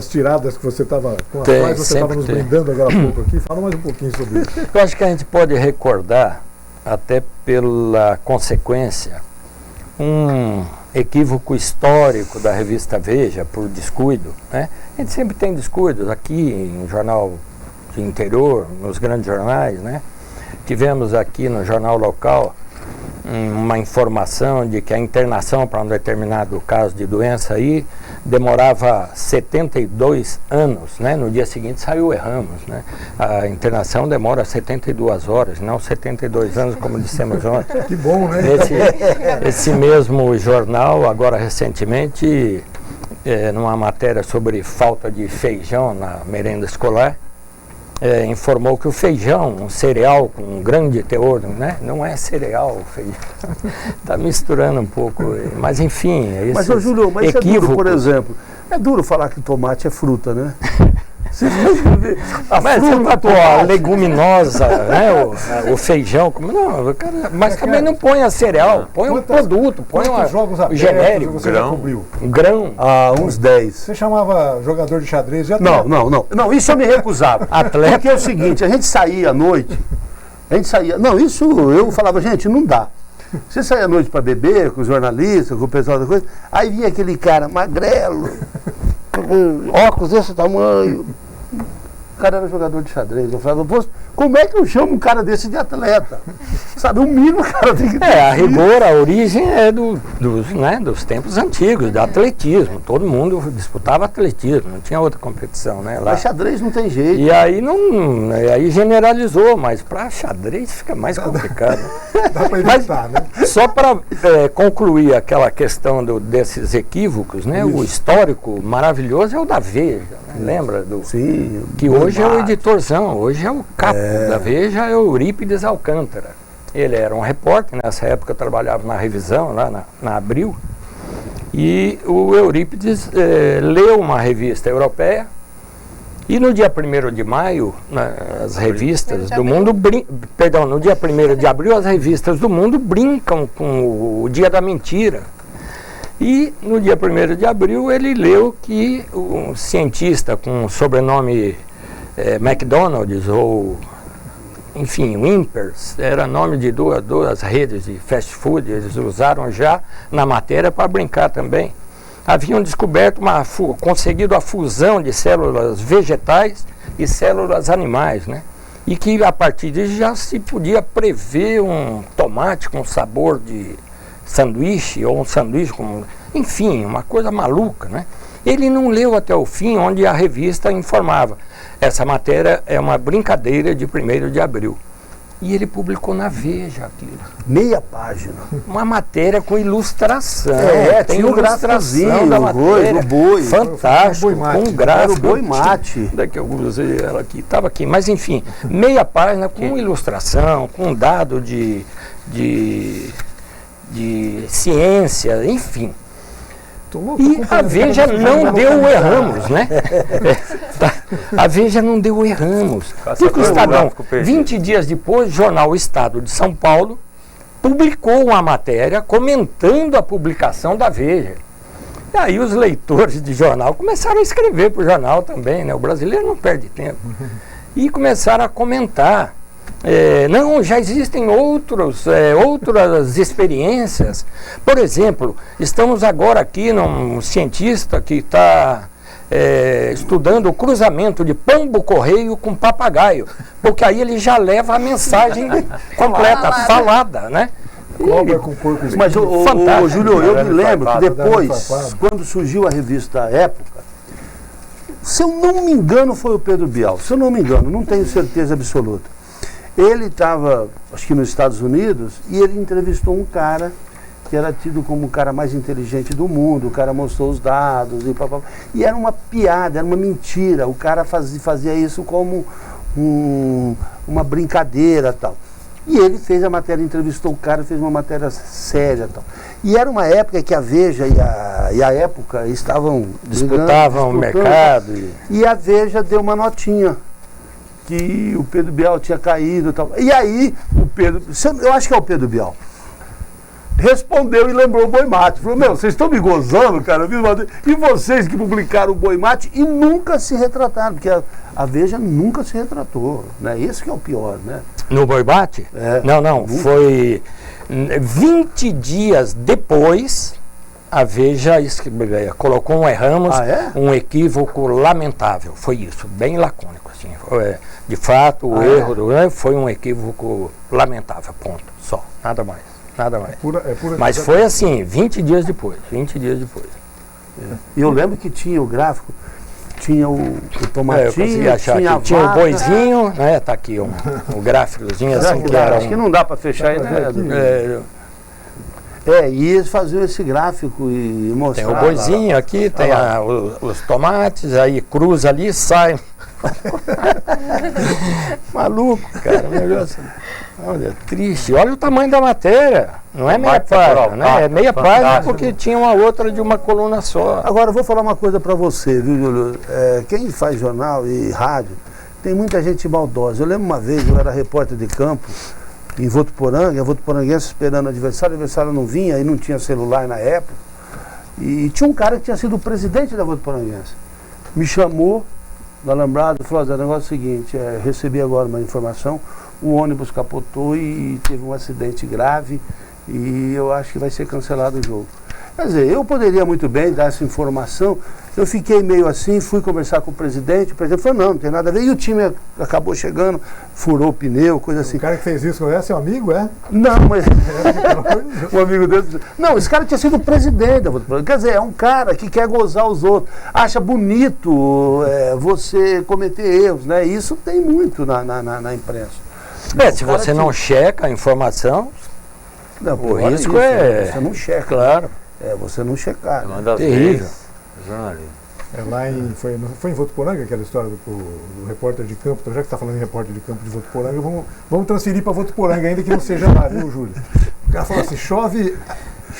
tiradas que você estava, com as quais você estava nos brindando agora há pouco aqui? Fala mais um pouquinho sobre isso. Eu acho que a gente pode recordar, até pela consequência, um equívoco histórico da revista Veja, por descuido, né? A gente sempre tem descuidos aqui em jornal de interior, nos grandes jornais, né? Tivemos aqui no jornal local uma informação de que a internação para um determinado caso de doença aí demorava 72 anos, né? No dia seguinte saiu erramos, né? A internação demora 72 horas, não 72 anos, como dissemos ontem. Que bom, né? Esse mesmo jornal, agora recentemente, numa matéria sobre falta de feijão na merenda escolar, informou que o feijão, um cereal com um grande teor, né? Não é cereal o feijão. Está misturando um pouco. Mas enfim, é isso. Mas, Júlio, mas é duro, por exemplo. É duro falar que tomate é fruta, né? A leguminosa, né? O feijão. Não, cara, mas também não põe a cereal, põe um produto, põe o genérico. Grão. Uns 10. Você chamava jogador de xadrez de atleta? Não, isso eu me recusava. Atleta. Porque é o seguinte, a gente saía à noite, não, isso eu falava, gente, não dá. Você saía à noite para beber com os jornalistas, com o pessoal da coisa, aí vinha aquele cara magrelo, óculos desse tamanho, cara era jogador de xadrez. Eu falava, pô, como é que eu chamo um cara desse de atleta? Sabe, o mínimo o cara tem que ter. A rigor, a origem é dos tempos antigos, de atletismo. Todo mundo disputava atletismo, não tinha outra competição, né? Lá. Mas xadrez não tem jeito. E aí aí generalizou, mas para xadrez fica mais complicado. Dá para evitar, né? Só para concluir aquela questão desses equívocos, né? O histórico maravilhoso é o da Veja, né? Lembra? Sim. Que hoje é o editorzão, hoje é o capo da Veja, é o Eurípides Alcântara. Ele era um repórter, nessa época eu trabalhava na revisão, lá na Abril, e o Eurípides leu uma revista europeia, e no dia 1º de maio, as revistas do mundo, no dia 1º de abril, as revistas do mundo brincam com o Dia da Mentira. E no dia 1º de abril ele leu que um cientista com o sobrenome McDonald's ou, enfim, Wimpers, era nome de duas redes de fast food, eles usaram já na matéria para brincar também. Haviam descoberto, conseguido a fusão de células vegetais e células animais, né? E que a partir disso já se podia prever um tomate com sabor de sanduíche, ou um sanduíche com... Enfim, uma coisa maluca, né? Ele não leu até o fim, onde a revista informava. Essa matéria é uma brincadeira de 1º de abril. E ele publicou na Veja aquilo. Meia página. Uma matéria com ilustração. Tem tinha um ilustração da matéria. O boi. Fantástico, um gráfico. Era o boi mate. Daqui eu usei ela aqui, estava aqui. Mas enfim, meia página com ilustração, com dado de ciência, enfim. E a Veja não deu o erramos, né? A Veja não deu o erramos. Porque o Estadão, 20 dias depois, o jornal O Estado de São Paulo publicou uma matéria comentando a publicação da Veja. E aí os leitores de jornal começaram a escrever para o jornal também, né? O brasileiro não perde tempo. E começaram a comentar. Não, já existem outras experiências. Por exemplo, estamos agora aqui num cientista que está estudando o cruzamento de pombo-correio com papagaio, porque aí ele já leva a mensagem completa, falada, né? Cobra com corpo. Mas, Júlio, eu me lembro que depois, quando surgiu a revista Época, se eu não me engano, foi o Pedro Bial. Se eu não me engano, não tenho certeza absoluta. Ele estava, acho que nos Estados Unidos, e ele entrevistou um cara que era tido como o cara mais inteligente do mundo. O cara mostrou os dados e papapá. E era uma piada, era uma mentira. O cara fazia isso como uma brincadeira e tal. E ele fez a matéria, entrevistou o cara, fez uma matéria séria e tal. E era uma época que a Veja e a Época estavam disputavam o mercado. E a Veja deu uma notinha que o Pedro Bial tinha caído e tal. E aí, o Pedro, eu acho que é o Pedro Bial, respondeu e lembrou o Boi Mate. Falou, vocês estão me gozando, cara? E vocês que publicaram o Boi Mate e nunca se retrataram, porque a Veja nunca se retratou, né? Esse que é o pior, né? No Boi Mate? Não, foi 20 dias depois, a Veja colocou um erramos, um equívoco lamentável. Foi isso, bem lacônico, assim. De fato, o erro foi um equívoco lamentável, ponto, só, nada mais. Mas foi assim, 20 dias depois. E eu lembro que tinha o gráfico, tinha o tomatinho, tinha o boizinho, né? Tá aqui o gráficozinho assim. Acho que não dá para fechar aí, né? E eles faziam esse gráfico e mostravam. Tem o boizinho aqui, tem os tomates, aí cruza ali, sai. Maluco, cara, um negócio. Olha, triste. Olha o tamanho da matéria. Não é meia página, né? É meia página porque tinha uma outra de uma coluna só. Agora, eu vou falar uma coisa para você, viu, Júlio? Quem faz jornal e rádio, tem muita gente maldosa. Eu lembro uma vez, eu era repórter de campo em Votuporanga, a Votuporanguense esperando o adversário não vinha, e não tinha celular na época. E tinha um cara que tinha sido o presidente da Votuporanguense. Me chamou do Alambrado e falou, o negócio é o seguinte, recebi agora uma informação, o ônibus capotou e teve um acidente grave e eu acho que vai ser cancelado o jogo. Quer dizer, eu poderia muito bem dar essa informação. Eu fiquei meio assim, fui conversar com o presidente falou, não tem nada a ver. E o time acabou chegando, furou o pneu, coisa assim. O cara que fez isso é seu amigo, é? Não, mas... um amigo dele... Não, esse cara tinha sido presidente. Quer dizer, é um cara que quer gozar os outros. Acha bonito você cometer erros, né? Isso tem muito na imprensa. Se você não checa a informação, não, o risco você não checa. Claro. Você não checar. Terrível. Foi em Votuporanga aquela história do repórter de campo. Então, já que está falando em repórter de campo de Votuporanga, vamos transferir para Votuporanga, ainda que não seja lá, viu, Júlio? O cara falou assim, chove,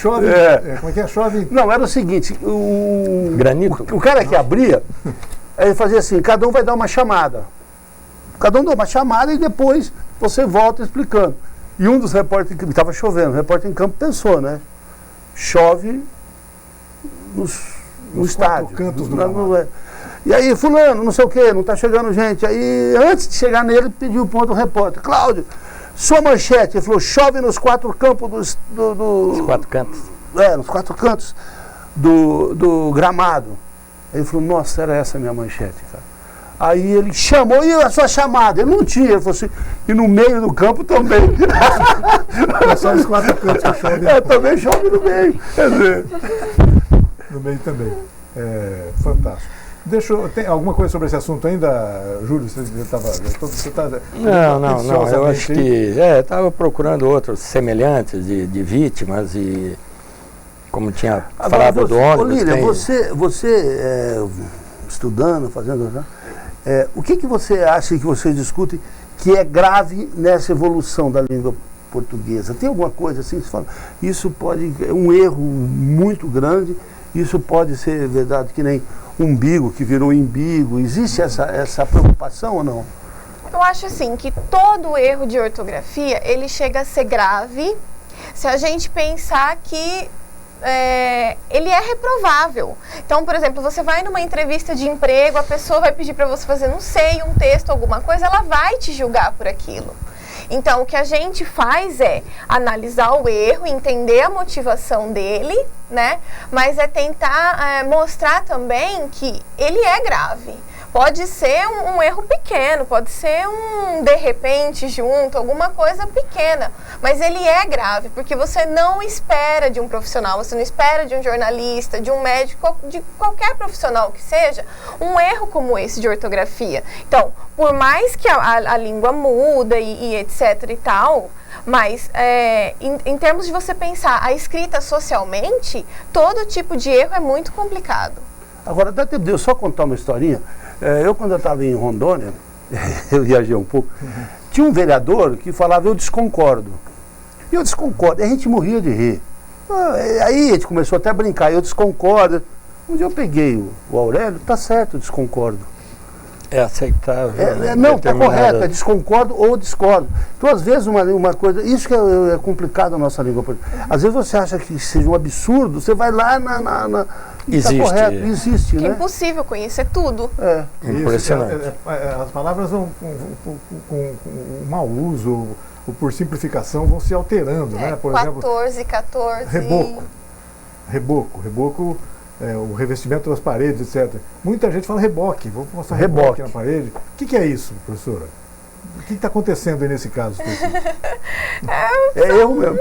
como é que é? Chove... Não, era o seguinte, Granito. O cara que abria, ele fazia assim, cada um vai dar uma chamada. Cada um dá uma chamada e depois você volta explicando. E um dos repórteres, que estava chovendo, o repórter em campo pensou, né? Chove no estádio. Cantos do E aí, fulano, não sei o que, não está chegando gente. Aí, antes de chegar nele, pediu o ponto ao repórter. Cláudio, sua manchete. Ele falou, chove nos 4 campos Os 4 cantos. Nos 4 cantos do gramado. Ele falou, nossa, era essa a minha manchete, cara. Aí ele chamou, e a sua chamada? Ele não tinha, ele falou assim, e no meio do campo também. Só nos 4 cantos que chove. Também chove no meio. Quer dizer... No meio também. Fantástico. Tem alguma coisa sobre esse assunto ainda, Júlio? Você está... Não, eu acho que... estava procurando outros semelhantes de vítimas e... Como tinha falado do ônibus... Lília, você estudando, fazendo... o que você acha que vocês discutem que é grave nessa evolução da língua portuguesa? Tem alguma coisa assim que você fala? Isso pode... É um erro muito grande... Isso pode ser verdade que nem umbigo que virou imbigo. Existe essa preocupação ou não? Eu acho assim que todo erro de ortografia ele chega a ser grave se a gente pensar que ele é reprovável. Então, por exemplo, você vai numa entrevista de emprego, a pessoa vai pedir para você fazer, não sei, um texto, alguma coisa, ela vai te julgar por aquilo. Então, o que a gente faz é analisar o erro, entender a motivação dele, né? Mas é tentar mostrar também que ele é grave. Pode ser um erro pequeno, pode ser um de repente junto, alguma coisa pequena. Mas ele é grave, porque você não espera de um profissional, você não espera de um jornalista, de um médico, de qualquer profissional que seja, um erro como esse de ortografia. Então, por mais que a língua muda e etc e tal, mas em termos de você pensar a escrita socialmente, todo tipo de erro é muito complicado. Agora, deixa eu só contar uma historinha. Eu, quando eu estava em Rondônia, eu viajei um pouco, tinha um vereador que falava, eu desconcordo. E eu desconcordo. E a gente morria de rir. Aí a gente começou até a brincar, eu desconcordo. Um dia eu peguei o Aurélio, tá certo, eu desconcordo. É aceitável. Não, está correto, é desconcordo ou discordo. Então, às vezes, uma coisa... Isso que é complicado na nossa língua. Às vezes você acha que seja um absurdo, você vai lá Existe. Tá correto, existe, que né? É impossível conhecer tudo. Impressionante. As palavras vão com mau uso ou por simplificação vão se alterando, né? Por 14, 14... Reboco, o revestimento das paredes, etc. Muita gente fala reboque. Vou mostrar reboque na parede. O que é isso, professora? O que está acontecendo aí nesse caso? Eu mesmo.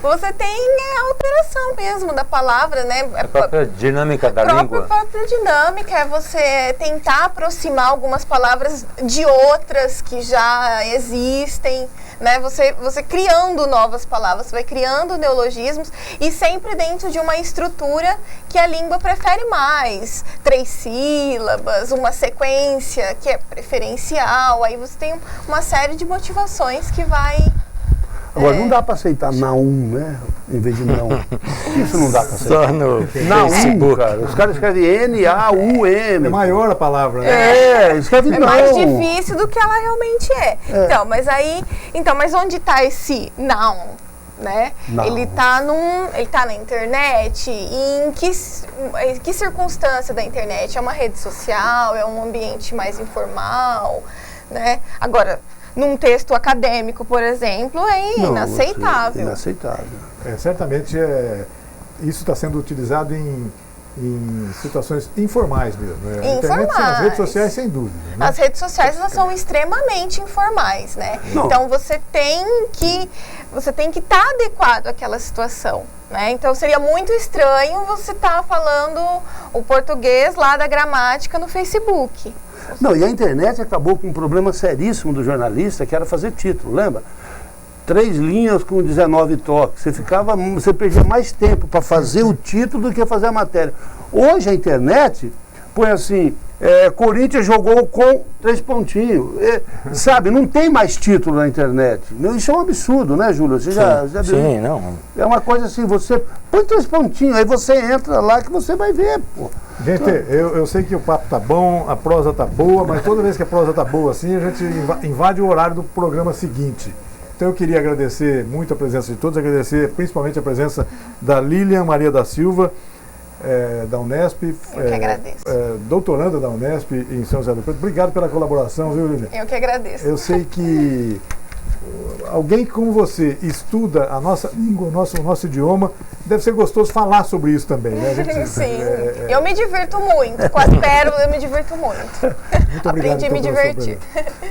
Você tem alteração mesmo da palavra, né? A própria dinâmica da língua. A própria dinâmica é você tentar aproximar algumas palavras de outras que já existem, né? Você criando novas palavras, você vai criando neologismos e sempre dentro de uma estrutura que a língua prefere mais. 3 sílabas, uma sequência que é preferencial, aí você tem uma série de motivações que vai... Agora, não dá para aceitar naum, né? Em vez de não. Isso não dá para aceitar. Só no Facebook, cara. Os caras escrevem N-A-U-M. É maior a palavra, né? Escreve não. É mais difícil do que ela realmente é. Então, mas onde está esse não? Né? Ele tá na internet. E em que circunstância da internet? É uma rede social? É um ambiente mais informal? Né? Agora, num texto acadêmico, por exemplo, é inaceitável. Inaceitável. Certamente isso está sendo utilizado em situações informais mesmo. Né? Informais. Internet, as redes sociais, sem dúvida. Né? As redes sociais, elas são extremamente informais, né? Não. Então você tem que estar adequado àquela situação, né? Então seria muito estranho você estar falando o português lá da gramática no Facebook. Não, e a internet acabou com um problema seríssimo do jornalista, que era fazer título, lembra? 3 linhas com 19 toques. Você perdia mais tempo para fazer o título do que fazer a matéria. Hoje a internet põe assim, Corinthians jogou com 3 pontinhos. Sabe, não tem mais título na internet. Isso é um absurdo, né, Júlio? Você já viu? Sim, não. É uma coisa assim, você põe 3 pontinhos, aí você entra lá que você vai ver, pô. Gente, eu sei que o papo tá bom, a prosa tá boa, mas toda vez que a prosa tá boa assim, a gente invade o horário do programa seguinte. Então eu queria agradecer muito a presença de todos, agradecer principalmente a presença da Lilian Maria da Silva, da Unesp, Eu que agradeço. Doutoranda da Unesp em São José do Preto. Obrigado pela colaboração, viu, Lilian? Eu que agradeço. Eu sei que alguém como você estuda a nossa língua, o nosso idioma, deve ser gostoso falar sobre isso também, né? Sim, eu me divirto muito, com as pérolas eu me divirto muito. Muito obrigado. Aprendi a me divertir.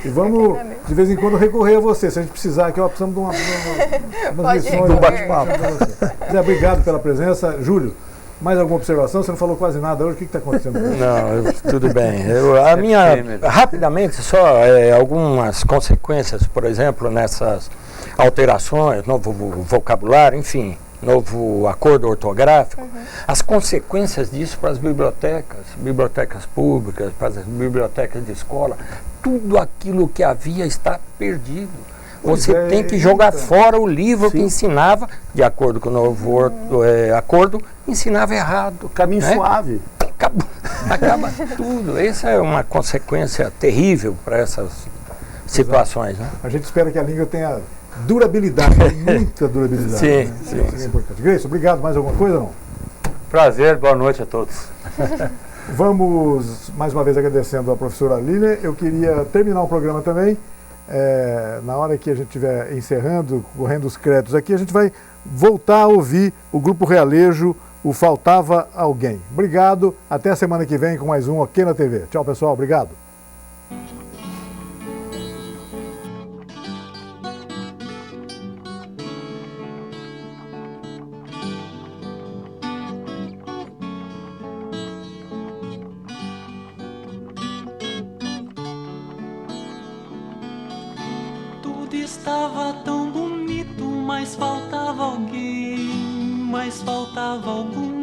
E vamos, de vez em quando, recorrer a você. Se a gente precisar aqui, precisamos de umas lições, um bate-papo. Zé, obrigado pela presença. Júlio, mais alguma observação? Você não falou quase nada hoje. O que está acontecendo? Não, tudo bem. Rapidamente, só algumas consequências, por exemplo, nessas alterações, novo vocabulário, enfim, novo acordo ortográfico, as consequências disso para as bibliotecas públicas, para as bibliotecas de escola, tudo aquilo que havia está perdido. Você tem que jogar fora o livro que ensinava, de acordo com o novo acordo, ensinava errado. Caminho suave. Acaba tudo. Essa é uma consequência terrível para essas situações. Né? A gente espera que a língua tenha durabilidade, muita durabilidade. Sim, né? sim. Isso é importante. Grace, obrigado. Mais alguma coisa, não? Prazer, boa noite a todos. Vamos, mais uma vez, agradecendo a professora Lilian. Eu queria terminar o programa também. Na hora que a gente estiver encerrando, correndo os créditos aqui, a gente vai voltar a ouvir o Grupo Realejo, o Faltava Alguém. Obrigado, até a semana que vem com mais um aqui na TV. Tchau, pessoal, obrigado. Estava tão bonito, mas faltava alguém, mas faltava algum